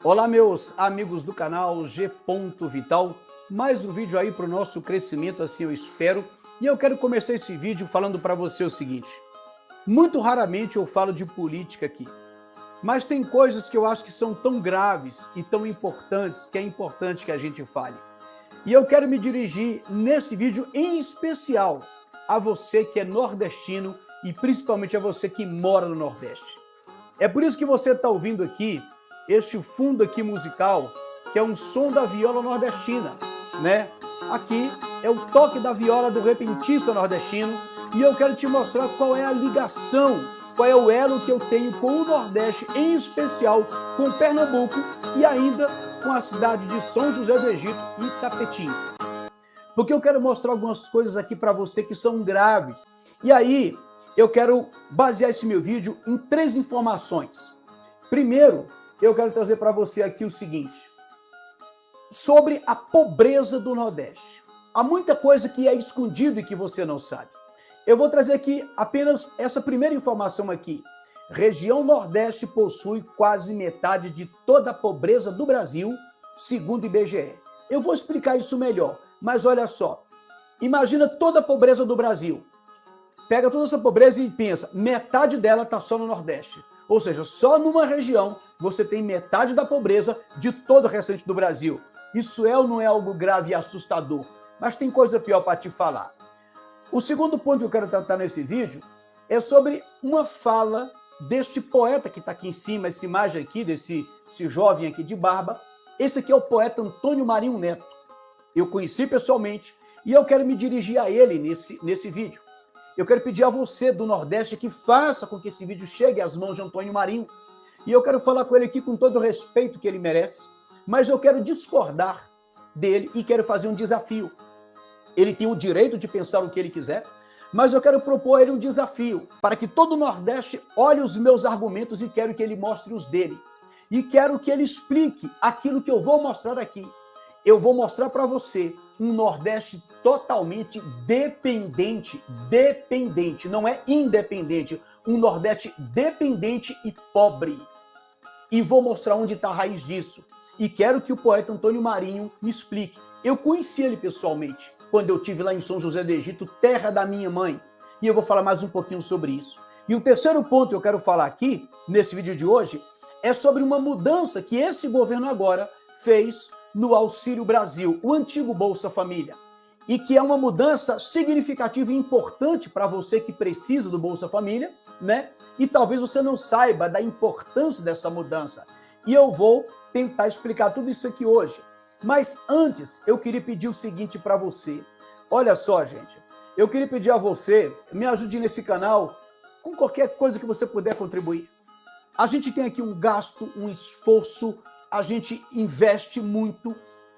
Olá, meus amigos do canal G. Vital, mais um vídeo aí para o nosso crescimento, assim eu espero. E eu quero começar esse vídeo falando para você o seguinte: muito raramente eu falo de política aqui, mas tem coisas que eu acho que são tão graves e tão importantes que é importante que a gente fale. E eu quero me dirigir nesse vídeo em especial a você que é nordestino e principalmente a você que mora no Nordeste. É por isso que você está ouvindo aqui este fundo aqui musical, que é um som da viola nordestina, né? Aqui é o toque da viola do repentista nordestino e eu quero te mostrar qual é a ligação, qual é o elo que eu tenho com o Nordeste, em especial com Pernambuco e ainda com a cidade de São José do Egito e Itapetim. Porque eu quero mostrar algumas coisas aqui para você que são graves. E aí, eu quero basear esse meu vídeo em 3 informações. Primeiro, eu quero trazer para você aqui o seguinte, sobre a pobreza do Nordeste. Há muita coisa que é escondido e que você não sabe. Eu vou trazer aqui apenas essa primeira informação aqui. Região Nordeste possui quase metade de toda a pobreza do Brasil, segundo o IBGE. Eu vou explicar isso melhor, mas olha só. Imagina toda a pobreza do Brasil. Pega toda essa pobreza e pensa, metade dela está só no Nordeste. Ou seja, só numa região você tem metade da pobreza de todo o restante do Brasil. Isso é ou não é algo grave e assustador? Mas tem coisa pior para te falar. O segundo ponto que eu quero tratar nesse vídeo é sobre uma fala deste poeta que está aqui em cima, essa imagem aqui, desse jovem aqui de barba. Esse aqui é o poeta Antônio Marinho Neto. Eu conheci pessoalmente e eu quero me dirigir a ele nesse vídeo. Eu quero pedir a você do Nordeste que faça com que esse vídeo chegue às mãos de Antônio Marinho. E eu quero falar com ele aqui com todo o respeito que ele merece, mas eu quero discordar dele e quero fazer um desafio. Ele tem o direito de pensar o que ele quiser, mas eu quero propor a ele um desafio para que todo o Nordeste olhe os meus argumentos e quero que ele mostre os dele. E quero que ele explique aquilo que eu vou mostrar aqui. Eu vou mostrar para você um Nordeste totalmente dependente, não é independente, um Nordeste dependente e pobre. E vou mostrar onde está a raiz disso. E quero que o poeta Antônio Marinho me explique. Eu conheci ele pessoalmente, quando eu estive lá em São José do Egito, terra da minha mãe. E eu vou falar mais um pouquinho sobre isso. E o terceiro ponto que eu quero falar aqui, nesse vídeo de hoje, é sobre uma mudança que esse governo agora fez no Auxílio Brasil, o antigo Bolsa Família, e que é uma mudança significativa e importante para você que precisa do Bolsa Família, né? E talvez você não saiba da importância dessa mudança. E eu vou tentar explicar tudo isso aqui hoje. Mas antes, eu queria pedir o seguinte para você. Olha só, gente, eu queria pedir a você, me ajude nesse canal com qualquer coisa que você puder contribuir. A gente tem aqui um gasto, um esforço, a gente investe muito.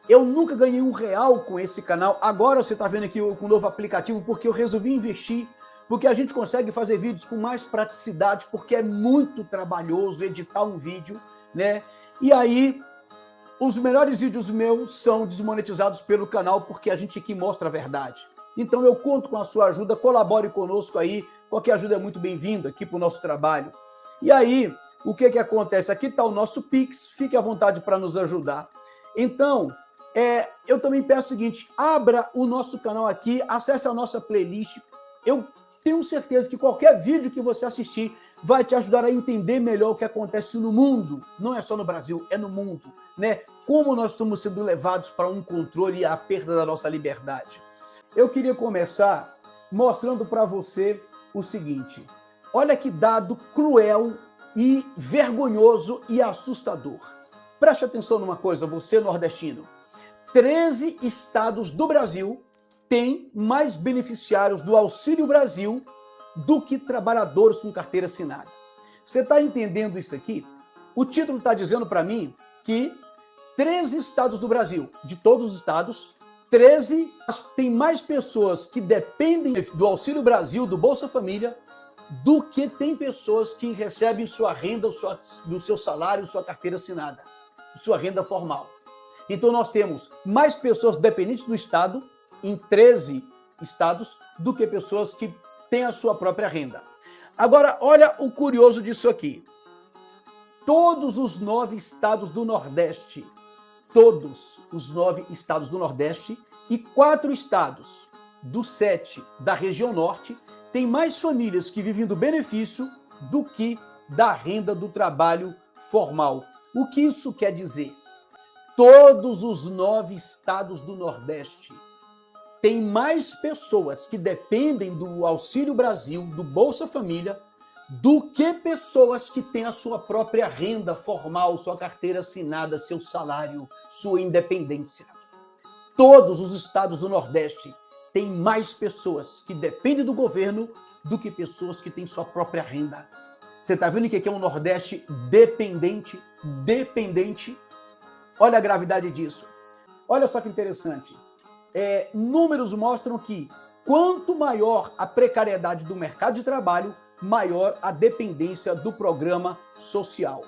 Eu nunca ganhei R$1 com esse canal. Agora você está vendo aqui com o novo aplicativo porque eu resolvi investir, porque a gente consegue fazer vídeos com mais praticidade, porque é muito trabalhoso editar um vídeo, né? E aí, os melhores vídeos meus são desmonetizados pelo canal porque a gente aqui mostra a verdade. Então eu conto com a sua ajuda, colabore conosco aí, qualquer ajuda é muito bem-vinda aqui para o nosso trabalho. E aí, o que acontece? Aqui está o nosso Pix, fique à vontade para nos ajudar. Então, eu também peço o seguinte, abra o nosso canal aqui, acesse a nossa playlist. Eu tenho certeza que qualquer vídeo que você assistir vai te ajudar a entender melhor o que acontece no mundo. Não é só no Brasil, é no mundo, né? Como nós estamos sendo levados para um controle e a perda da nossa liberdade. Eu queria começar mostrando para você o seguinte. Olha que dado cruel e vergonhoso e assustador. Preste atenção numa coisa, você nordestino. 13 estados do Brasil têm mais beneficiários do Auxílio Brasil do que trabalhadores com carteira assinada. Você está entendendo isso aqui? O título está dizendo para mim que 13 estados do Brasil, de todos os estados, 13 tem mais pessoas que dependem do Auxílio Brasil, do Bolsa Família, do que tem pessoas que recebem sua renda, do seu salário, sua carteira assinada, sua renda formal. Então nós temos mais pessoas dependentes do Estado, em 13 estados, do que pessoas que têm a sua própria renda. Agora, olha o curioso disso aqui. todos os 9 estados do Nordeste, todos os 9 estados do Nordeste e 4 estados dos 7 da região Norte têm mais famílias que vivem do benefício do que da renda do trabalho formal. O que isso quer dizer? Todos os 9 estados do Nordeste têm mais pessoas que dependem do Auxílio Brasil, do Bolsa Família, do que pessoas que têm a sua própria renda formal, sua carteira assinada, seu salário, sua independência. Todos os estados do Nordeste têm mais pessoas que dependem do governo do que pessoas que têm sua própria renda. Você está vendo o que é um Nordeste dependente? Dependente. Olha a gravidade disso. Olha só que interessante. Números mostram que quanto maior a precariedade do mercado de trabalho, maior a dependência do programa social.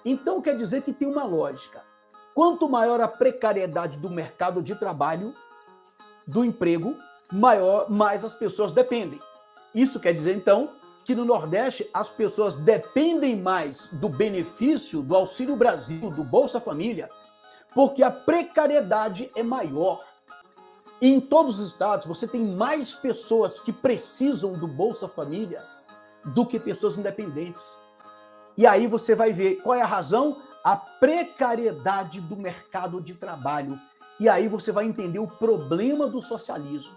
Então quer dizer que tem uma lógica. Quanto maior a precariedade do mercado de trabalho, do emprego, mais as pessoas dependem. Isso quer dizer, então, que no Nordeste as pessoas dependem mais do benefício do Auxílio Brasil, do Bolsa Família, porque a precariedade é maior. E em todos os estados você tem mais pessoas que precisam do Bolsa Família do que pessoas independentes. E aí você vai ver qual é a razão? A precariedade do mercado de trabalho. E aí você vai entender o problema do socialismo.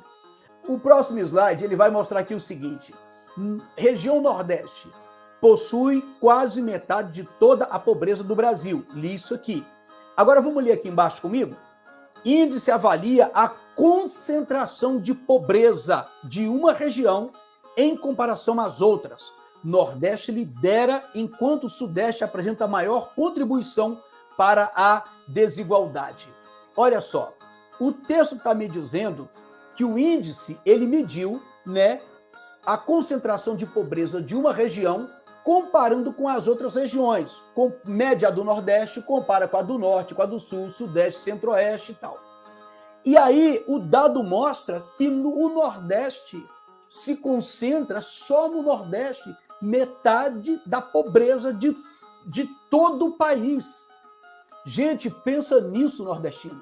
O próximo slide ele vai mostrar aqui o seguinte. Região Nordeste possui quase metade de toda a pobreza do Brasil. Li isso aqui. Agora vamos ler aqui embaixo comigo. Índice avalia a concentração de pobreza de uma região em comparação às outras. Nordeste lidera, enquanto o Sudeste apresenta maior contribuição para a desigualdade. Olha só, o texto está me dizendo que o índice, ele mediu, né, a concentração de pobreza de uma região comparando com as outras regiões. Com média do Nordeste, compara com a do Norte, com a do Sul, Sudeste, Centro-Oeste e tal. E aí o dado mostra que o Nordeste se concentra só no Nordeste metade da pobreza de todo o país. Gente, pensa nisso, nordestino.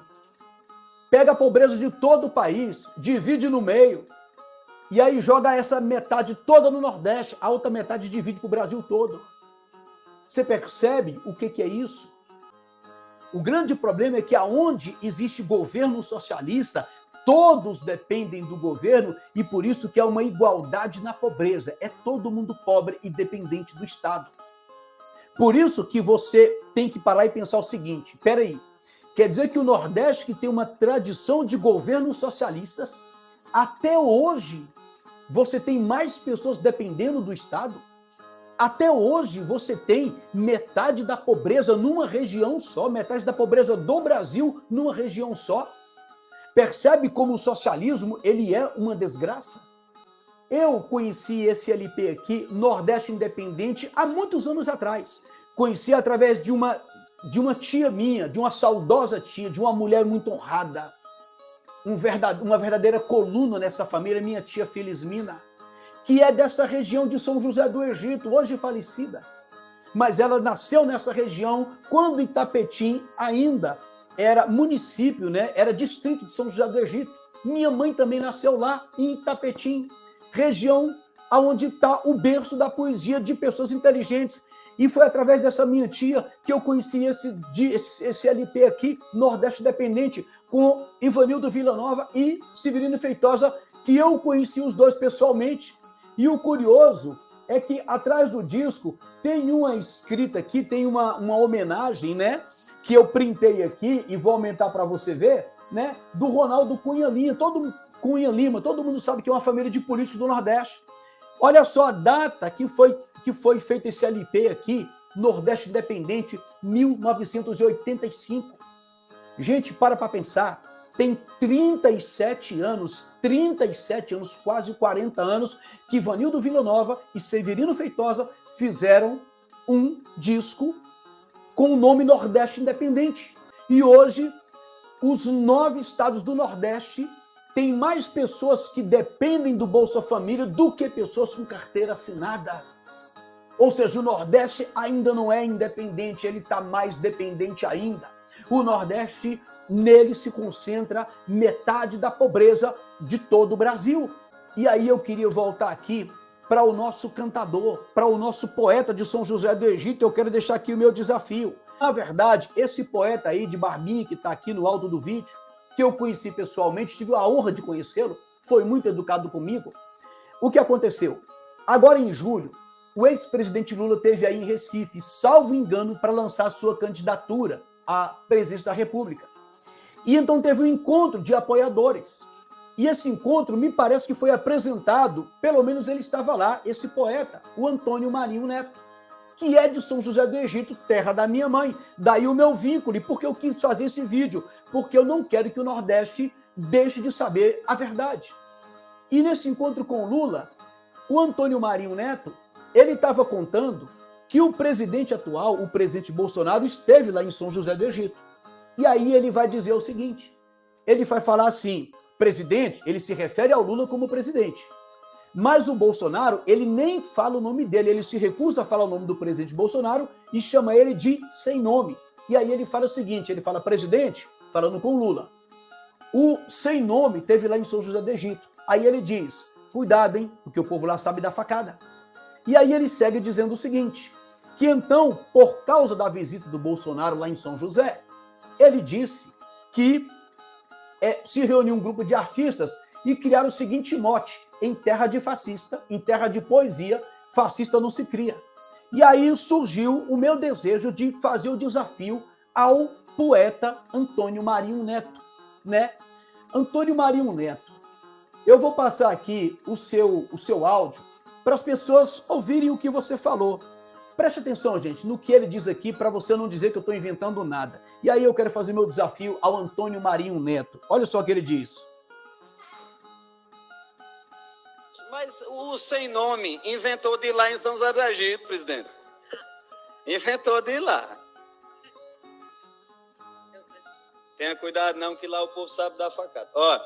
Pega a pobreza de todo o país, divide no meio, e aí joga essa metade toda no Nordeste, a outra metade divide para o Brasil todo. Você percebe o que é isso? O grande problema é que aonde existe governo socialista, todos dependem do governo e por isso que há uma igualdade na pobreza. É todo mundo pobre e dependente do Estado. Por isso que você tem que parar e pensar o seguinte, peraí, quer dizer que o Nordeste, que tem uma tradição de governos socialistas, até hoje você tem mais pessoas dependendo do Estado? Até hoje você tem metade da pobreza numa região só, metade da pobreza do Brasil numa região só? Percebe como o socialismo ele é uma desgraça? Eu conheci esse LP aqui, Nordeste Independente, há muitos anos atrás. Conheci através de uma tia minha, de uma saudosa tia, de uma mulher muito honrada, uma verdadeira coluna nessa família, minha tia Felizmina, que é dessa região de São José do Egito, hoje falecida. Mas ela nasceu nessa região quando Itapetim ainda era município, né? Era distrito de São José do Egito. Minha mãe também nasceu lá, em Itapetim, região onde está o berço da poesia de pessoas inteligentes. E foi através dessa minha tia que eu conheci esse LP aqui, Nordeste Independente, com Ivanildo Villanova e Severino Feitosa, que eu conheci os dois pessoalmente. E o curioso é que atrás do disco tem uma escrita aqui, tem uma homenagem, né? Que eu printei aqui e vou aumentar para você ver, né? Do Ronaldo Cunha Lima. Todo mundo sabe que é uma família de políticos do Nordeste. Olha só a data que foi feito esse LP aqui, Nordeste Independente, 1985. Gente, para pensar. Tem 37 anos, quase 40 anos, que Ivanildo Villanova e Severino Feitosa fizeram um disco com o nome Nordeste Independente. E hoje, os 9 estados do Nordeste têm mais pessoas que dependem do Bolsa Família do que pessoas com carteira assinada. Ou seja, o Nordeste ainda não é independente, ele está mais dependente ainda. O Nordeste, nele se concentra metade da pobreza de todo o Brasil. E aí eu queria voltar aqui para o nosso cantador, para o nosso poeta de São José do Egito. Eu quero deixar aqui o meu desafio. Na verdade, esse poeta aí de barbinha que está aqui no alto do vídeo, que eu conheci pessoalmente, tive a honra de conhecê-lo, foi muito educado comigo. O que aconteceu? Agora em julho, o ex-presidente Lula esteve aí em Recife, salvo engano, para lançar sua candidatura à presidência da República. E então teve um encontro de apoiadores. E esse encontro me parece que foi apresentado, pelo menos ele estava lá, esse poeta, o Antônio Marinho Neto, que é de São José do Egito, terra da minha mãe. Daí o meu vínculo. E por que eu quis fazer esse vídeo? Porque eu não quero que o Nordeste deixe de saber a verdade. E nesse encontro com o Lula, o Antônio Marinho Neto, ele estava contando que o presidente atual, o presidente Bolsonaro, esteve lá em São José do Egito. E aí ele vai dizer o seguinte, ele vai falar assim, presidente, ele se refere ao Lula como presidente. Mas o Bolsonaro, ele nem fala o nome dele, ele se recusa a falar o nome do presidente Bolsonaro e chama ele de sem nome. E aí ele fala o seguinte, ele fala, presidente, falando com o Lula, o sem nome teve lá em São José do Egito. Aí ele diz, cuidado, hein, porque o povo lá sabe da facada. E aí ele segue dizendo o seguinte, que então, por causa da visita do Bolsonaro lá em São José, ele disse que se reuniu um grupo de artistas e criaram o seguinte mote, em terra de fascista, em terra de poesia, fascista não se cria. E aí surgiu o meu desejo de fazer o desafio ao poeta Antônio Marinho Neto, né? Antônio Marinho Neto, eu vou passar aqui o seu áudio para as pessoas ouvirem o que você falou. Preste atenção, gente, no que ele diz aqui, para você não dizer que eu estou inventando nada. E aí eu quero fazer meu desafio ao Antônio Marinho Neto. Olha só o que ele diz. Mas o sem nome inventou de ir lá em São José do Egito, presidente. Inventou de ir lá. Tenha cuidado não, que lá o povo sabe dar facada. Ó,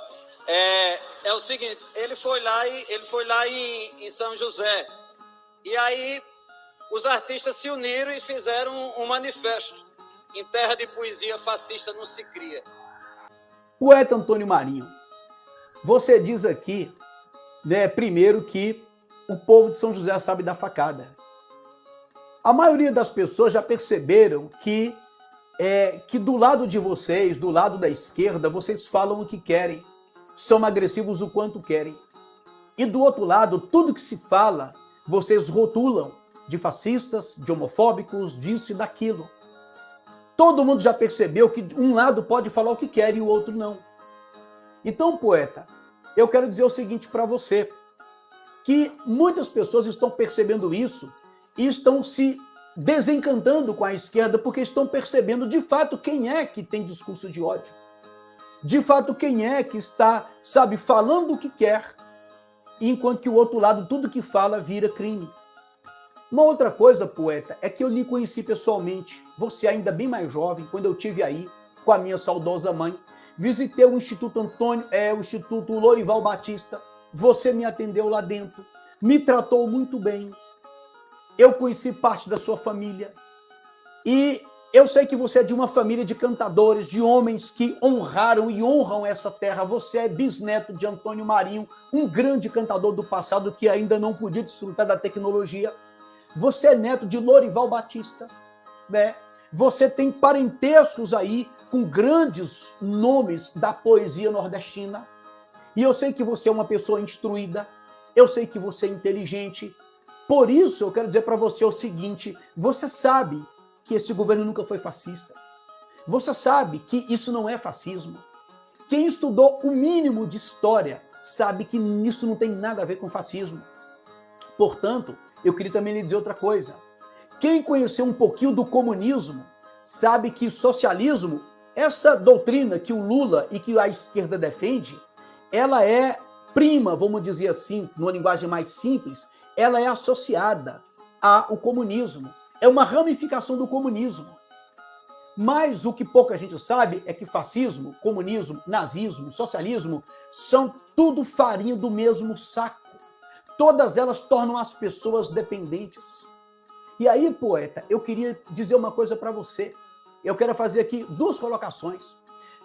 é o seguinte, ele foi lá em São José. E aí os artistas se uniram e fizeram um manifesto. Em terra de poesia, fascista não se cria. Poeta Antônio Marinho, você diz aqui, né, primeiro que o povo de São José sabe da facada. A maioria das pessoas já perceberam que do lado de vocês, do lado da esquerda, vocês falam o que querem, são agressivos o quanto querem. E do outro lado, tudo que se fala, vocês rotulam de fascistas, de homofóbicos, disso e daquilo. Todo mundo já percebeu que um lado pode falar o que quer e o outro não. Então, poeta, eu quero dizer o seguinte para você, que muitas pessoas estão percebendo isso e estão se desencantando com a esquerda porque estão percebendo de fato quem é que tem discurso de ódio. De fato, quem é que está, sabe, falando o que quer, enquanto que o outro lado, tudo que fala, vira crime. Uma outra coisa, poeta, é que eu lhe conheci pessoalmente, você ainda bem mais jovem, quando eu estive aí com a minha saudosa mãe, visitei o Instituto o Instituto Lorival Batista, você me atendeu lá dentro, me tratou muito bem, eu conheci parte da sua família e eu sei que você é de uma família de cantadores, de homens que honraram e honram essa terra. Você é bisneto de Antônio Marinho, um grande cantador do passado que ainda não podia desfrutar da tecnologia. Você é neto de Lorival Batista, né? Você tem parentescos aí com grandes nomes da poesia nordestina. E eu sei que você é uma pessoa instruída, eu sei que você é inteligente. Por isso, eu quero dizer para você o seguinte, você sabe que esse governo nunca foi fascista. Você sabe que isso não é fascismo. Quem estudou o mínimo de história sabe que isso não tem nada a ver com fascismo. Portanto, eu queria também lhe dizer outra coisa. Quem conheceu um pouquinho do comunismo sabe que socialismo, essa doutrina que o Lula e que a esquerda defende, ela é prima, vamos dizer assim, numa linguagem mais simples, ela é associada ao comunismo. É uma ramificação do comunismo. Mas o que pouca gente sabe é que fascismo, comunismo, nazismo, socialismo são tudo farinha do mesmo saco. Todas elas tornam as pessoas dependentes. E aí, poeta, eu queria dizer uma coisa para você. Eu quero fazer aqui duas colocações.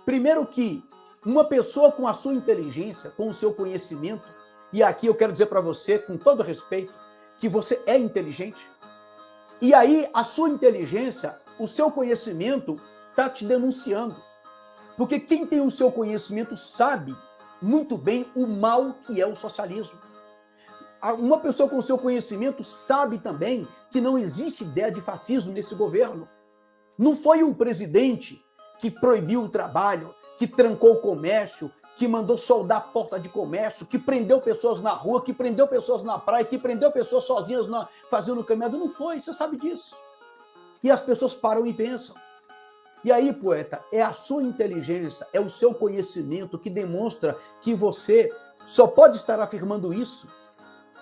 Primeiro que uma pessoa com a sua inteligência, com o seu conhecimento, e aqui eu quero dizer para você, com todo respeito, que você é inteligente. E aí a sua inteligência, o seu conhecimento está te denunciando. Porque quem tem o seu conhecimento sabe muito bem o mal que é o socialismo. Uma pessoa com o seu conhecimento sabe também que não existe ideia de fascismo nesse governo. Não foi um presidente que proibiu o trabalho, que trancou o comércio, que mandou soldar a porta de comércio, que prendeu pessoas na rua, que prendeu pessoas na praia, que prendeu pessoas sozinhas fazendo caminhada. Não foi, você sabe disso. E as pessoas param e pensam. E aí, poeta, é a sua inteligência, é o seu conhecimento que demonstra que você só pode estar afirmando isso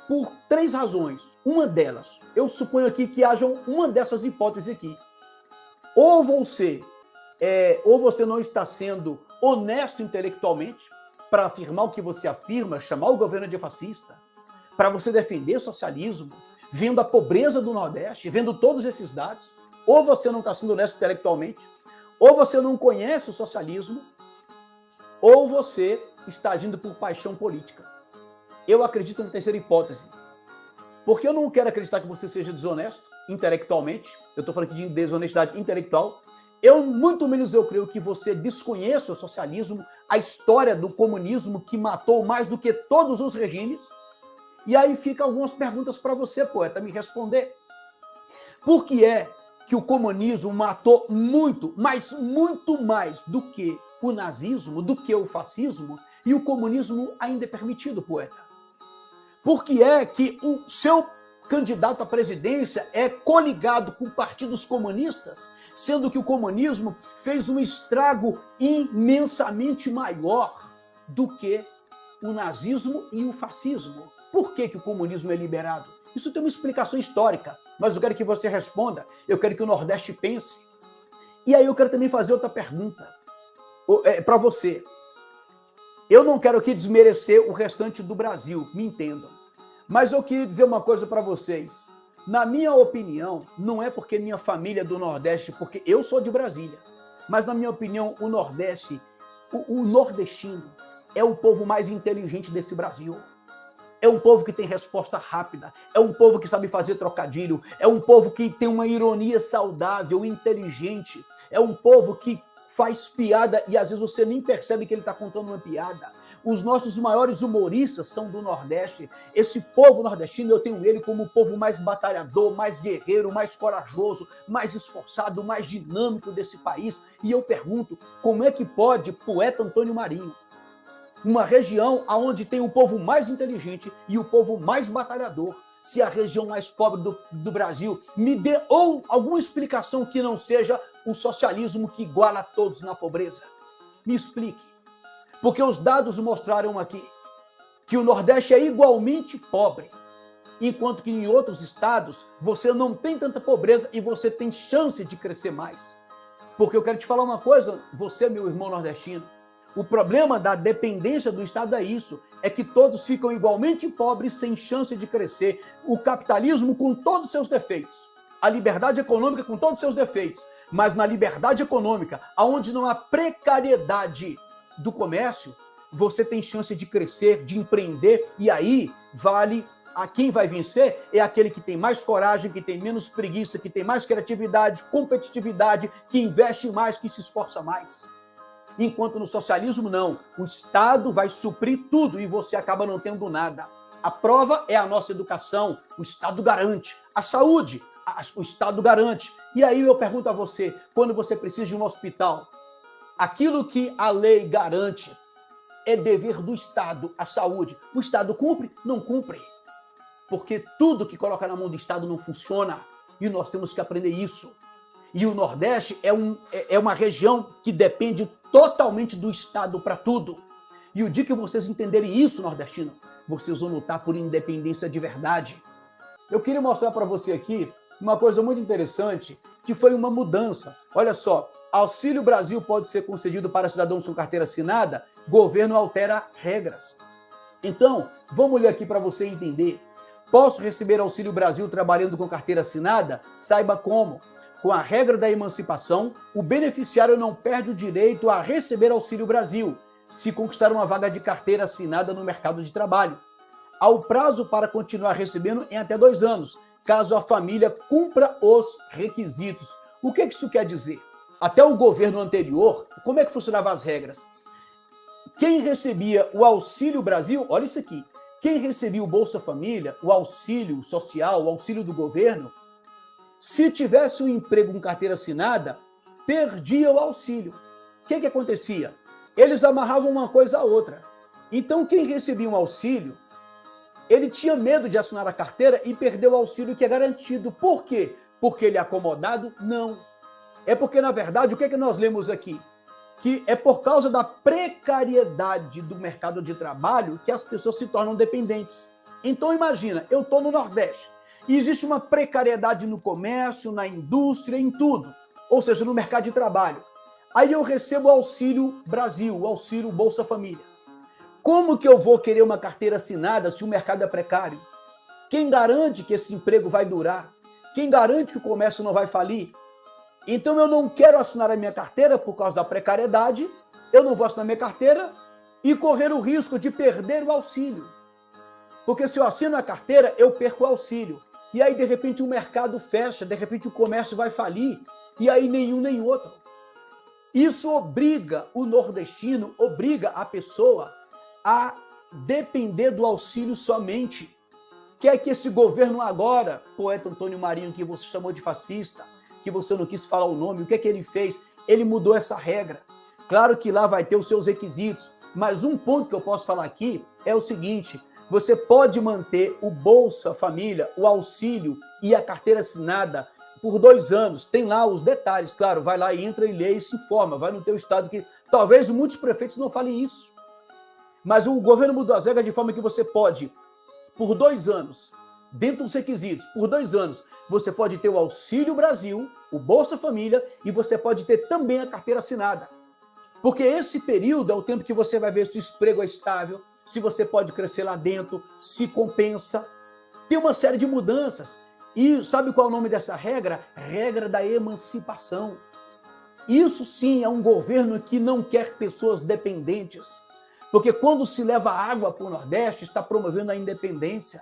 por três razões. Uma delas, eu suponho aqui que haja uma dessas hipóteses aqui. Ou você não está sendo honesto intelectualmente para afirmar o que você afirma, chamar o governo de fascista, para você defender o socialismo, vendo a pobreza do Nordeste, vendo todos esses dados. Ou você não está sendo honesto intelectualmente, ou você não conhece o socialismo, ou você está agindo por paixão política. Eu acredito na terceira hipótese, porque eu não quero acreditar que você seja desonesto intelectualmente, eu estou falando aqui de desonestidade intelectual, muito menos eu creio que você desconheça o socialismo, a história do comunismo que matou mais do que todos os regimes. E aí ficam algumas perguntas para você, poeta, me responder. Por que é que o comunismo matou muito, mas muito mais do que o nazismo, do que o fascismo, e o comunismo ainda é permitido, poeta? Por que é que o seu candidato à presidência é coligado com partidos comunistas, sendo que o comunismo fez um estrago imensamente maior do que o nazismo e o fascismo? Por que que o comunismo é liberado? Isso tem uma explicação histórica, mas eu quero que você responda, eu quero que o Nordeste pense. E aí eu quero também fazer outra pergunta para você. Eu não quero aqui desmerecer o restante do Brasil, me entendam. Mas eu queria dizer uma coisa para vocês. Na minha opinião, não é porque minha família é do Nordeste, porque eu sou de Brasília, mas na minha opinião, o Nordeste, o nordestino, é o povo mais inteligente desse Brasil. É um povo que tem resposta rápida, é um povo que sabe fazer trocadilho, é um povo que tem uma ironia saudável, inteligente, é um povo que faz piada e às vezes você nem percebe que ele está contando uma piada. Os nossos maiores humoristas são do Nordeste. Esse povo nordestino, eu tenho ele como o povo mais batalhador, mais guerreiro, mais corajoso, mais esforçado, mais dinâmico desse país. E eu pergunto, como é que pode, poeta Antônio Marinho, uma região onde tem o povo mais inteligente e o povo mais batalhador, se a região mais pobre do Brasil, me dê alguma explicação que não seja o socialismo que iguala todos na pobreza? Me explique. Porque os dados mostraram aqui que o Nordeste é igualmente pobre, enquanto que em outros estados você não tem tanta pobreza e você tem chance de crescer mais. Porque eu quero te falar uma coisa, você, meu irmão nordestino, o problema da dependência do Estado é isso, é que todos ficam igualmente pobres, sem chance de crescer. O capitalismo com todos os seus defeitos, a liberdade econômica com todos os seus defeitos, mas na liberdade econômica, onde não há precariedade do comércio, você tem chance de crescer, de empreender, e aí vale a quem vai vencer é aquele que tem mais coragem, que tem menos preguiça, que tem mais criatividade, competitividade, que investe mais, que se esforça mais. Enquanto no socialismo, não. O Estado vai suprir tudo e você acaba não tendo nada. A prova é a nossa educação. O Estado garante. A saúde, o Estado garante. E aí eu pergunto a você, quando você precisa de um hospital, aquilo que a lei garante é dever do Estado, a saúde. O Estado cumpre? Não cumpre. Porque tudo que coloca na mão do Estado não funciona. E nós temos que aprender isso. E o Nordeste é uma região que depende totalmente do Estado para tudo. E o dia que vocês entenderem isso, nordestino, vocês vão lutar por independência de verdade. Eu queria mostrar para você aqui uma coisa muito interessante, que foi uma mudança. Olha só, Auxílio Brasil pode ser concedido para cidadãos com carteira assinada, governo altera regras. Então, vamos ler aqui para você entender. Posso receber Auxílio Brasil trabalhando com carteira assinada? Saiba como. Com a regra da emancipação, o beneficiário não perde o direito a receber Auxílio Brasil, se conquistar uma vaga de carteira assinada no mercado de trabalho. Ao prazo para continuar recebendo em até 2 anos, caso a família cumpra os requisitos. O que isso quer dizer? Até o governo anterior, como é que funcionavam as regras? Quem recebia o Auxílio Brasil, olha isso aqui, quem recebia o Bolsa Família, o auxílio social, o auxílio do governo, se tivesse um emprego com carteira assinada, perdia o auxílio. O que acontecia? Eles amarravam uma coisa à outra. Então, quem recebia um auxílio, ele tinha medo de assinar a carteira e perder o auxílio que é garantido. Por quê? Porque ele é acomodado? Não. É porque, na verdade, o que nós lemos aqui? Que é por causa da precariedade do mercado de trabalho que as pessoas se tornam dependentes. Então, imagina, eu estou no Nordeste e existe uma precariedade no comércio, na indústria, em tudo. Ou seja, no mercado de trabalho. Aí eu recebo o Auxílio Brasil, o Auxílio Bolsa Família. Como que eu vou querer uma carteira assinada se o mercado é precário? Quem garante que esse emprego vai durar? Quem garante que o comércio não vai falir? Então eu não quero assinar a minha carteira por causa da precariedade, eu não vou assinar a minha carteira e correr o risco de perder o auxílio. Porque se eu assino a carteira, eu perco o auxílio. E aí, de repente, o mercado fecha, de repente o comércio vai falir, e aí nenhum nem outro. Isso obriga o nordestino, obriga a pessoa a depender do auxílio somente. Quer que esse governo agora, poeta Antônio Marinho, que você chamou de fascista, que você não quis falar o nome, o que ele fez? Ele mudou essa regra. Claro que lá vai ter os seus requisitos, mas um ponto que eu posso falar aqui é o seguinte: você pode manter o Bolsa Família, o auxílio e a carteira assinada por 2 anos. Tem lá os detalhes, claro, vai lá, entra e lê e se informa, vai no teu estado, que talvez muitos prefeitos não falem isso. Mas o governo mudou as regras de forma que você pode, por 2 anos, dentro dos requisitos, por 2 anos, você pode ter o Auxílio Brasil, o Bolsa Família, e você pode ter também a carteira assinada. Porque esse período é o tempo que você vai ver se o emprego é estável, se você pode crescer lá dentro, se compensa. Tem uma série de mudanças. E sabe qual é o nome dessa regra? Regra da emancipação. Isso sim é um governo que não quer pessoas dependentes. Porque quando se leva água para o Nordeste, está promovendo a independência.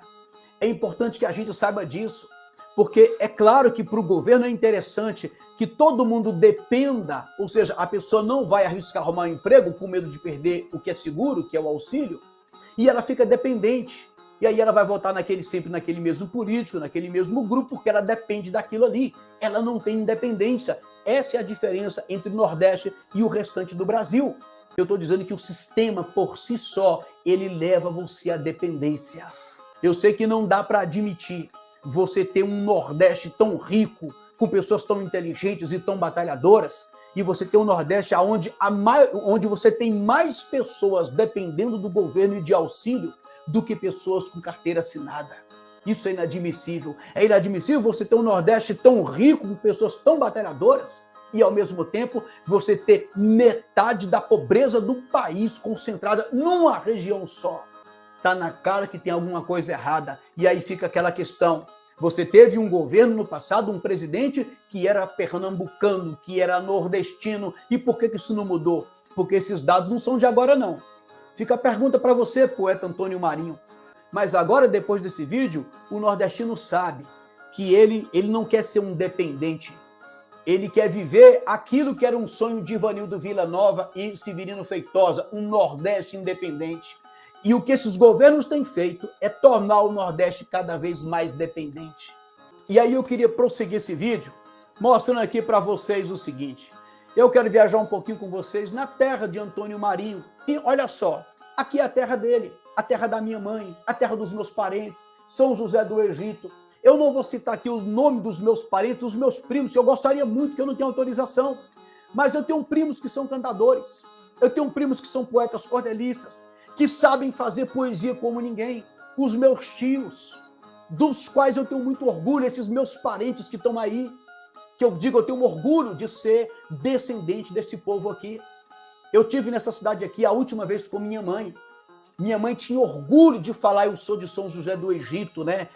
É importante que a gente saiba disso. Porque é claro que para o governo é interessante que todo mundo dependa, ou seja, a pessoa não vai arriscar arrumar um emprego com medo de perder o que é seguro, que é o auxílio, e ela fica dependente. E aí ela vai votar sempre naquele mesmo político, naquele mesmo grupo, porque ela depende daquilo ali. Ela não tem independência. Essa é a diferença entre o Nordeste e o restante do Brasil. Eu estou dizendo que o sistema, por si só, ele leva você à dependência. Eu sei que não dá para admitir você ter um Nordeste tão rico, com pessoas tão inteligentes e tão batalhadoras, e você ter um Nordeste onde você tem mais pessoas dependendo do governo e de auxílio do que pessoas com carteira assinada. Isso é inadmissível. É inadmissível você ter um Nordeste tão rico, com pessoas tão batalhadoras, e ao mesmo tempo você ter metade da pobreza do país concentrada numa região só. Está na cara que tem alguma coisa errada. E aí fica aquela questão. Você teve um governo no passado, um presidente que era pernambucano, que era nordestino. E por que isso não mudou? Porque esses dados não são de agora, não. Fica a pergunta para você, poeta Antônio Marinho. Mas agora, depois desse vídeo, o nordestino sabe que ele não quer ser um dependente. Ele quer viver aquilo que era um sonho de Ivanildo Vila Nova e Severino Feitosa, um Nordeste independente. E o que esses governos têm feito é tornar o Nordeste cada vez mais dependente. E aí eu queria prosseguir esse vídeo mostrando aqui para vocês o seguinte. Eu quero viajar um pouquinho com vocês na terra de Antônio Marinho. E olha só, aqui é a terra dele, a terra da minha mãe, a terra dos meus parentes, São José do Egito. Eu não vou citar aqui o nome dos meus parentes, os meus primos, que eu gostaria muito, que eu não tenho autorização. Mas eu tenho primos que são cantadores, eu tenho primos que são poetas cordelistas, que sabem fazer poesia como ninguém. Os meus tios, dos quais eu tenho muito orgulho, esses meus parentes que estão aí, que eu digo, eu tenho orgulho de ser descendente desse povo aqui. Eu tive nessa cidade aqui a última vez com minha mãe. Minha mãe tinha orgulho de falar, eu sou de São José do Egito, né?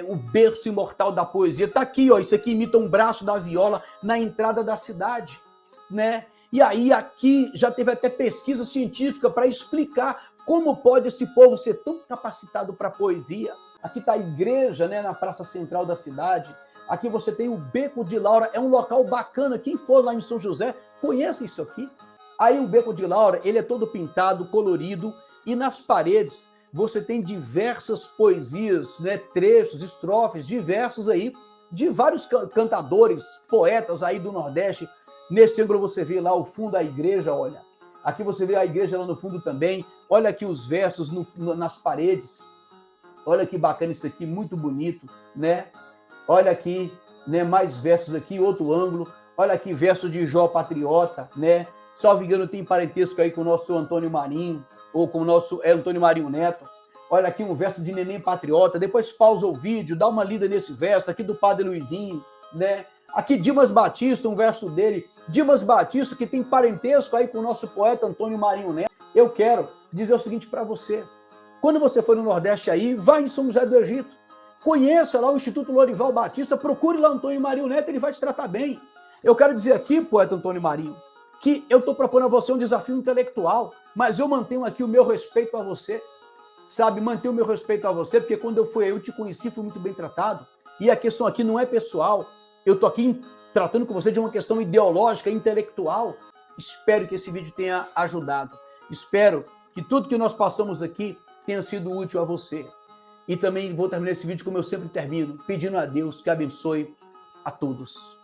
O berço imortal da poesia. Tá aqui, ó, isso aqui imita um braço da viola na entrada da cidade, né? E aí aqui já teve até pesquisa científica para explicar como pode esse povo ser tão capacitado para poesia. Aqui está a igreja, né, na praça central da cidade. Aqui você tem o Beco de Laura, é um local bacana. Quem for lá em São José, conhece isso aqui. Aí o Beco de Laura, ele é todo pintado, colorido, e nas paredes você tem diversas poesias, né, trechos, estrofes, diversos aí, de vários cantadores, poetas aí do Nordeste. Nesse ângulo você vê lá o fundo da igreja, olha. Aqui você vê a igreja lá no fundo também. Olha aqui os versos nas paredes. Olha que bacana isso aqui, muito bonito, né? Olha aqui, né, mais versos aqui, outro ângulo. Olha aqui, verso de Jó Patriota, né? Salvo engano, tem parentesco aí com o nosso Antônio Marinho, ou com o nosso Antônio Marinho Neto. Olha aqui um verso de Neném Patriota. Depois pausa o vídeo, dá uma lida nesse verso aqui do Padre Luizinho, né? Aqui Dimas Batista, um verso dele. Dimas Batista, que tem parentesco aí com o nosso poeta Antônio Marinho Neto. Eu quero dizer o seguinte para você. Quando você for no Nordeste aí, vá em São José do Egito. Conheça lá o Instituto Lorival Batista, procure lá Antônio Marinho Neto, ele vai te tratar bem. Eu quero dizer aqui, poeta Antônio Marinho, que eu estou propondo a você um desafio intelectual, mas eu mantenho aqui o meu respeito a você, sabe? Mantenho o meu respeito a você, porque quando eu te conheci, fui muito bem tratado. E a questão aqui não é pessoal, eu estou aqui tratando com você de uma questão ideológica, intelectual. Espero que esse vídeo tenha ajudado. Espero que tudo que nós passamos aqui tenha sido útil a você. E também vou terminar esse vídeo como eu sempre termino, pedindo a Deus que abençoe a todos.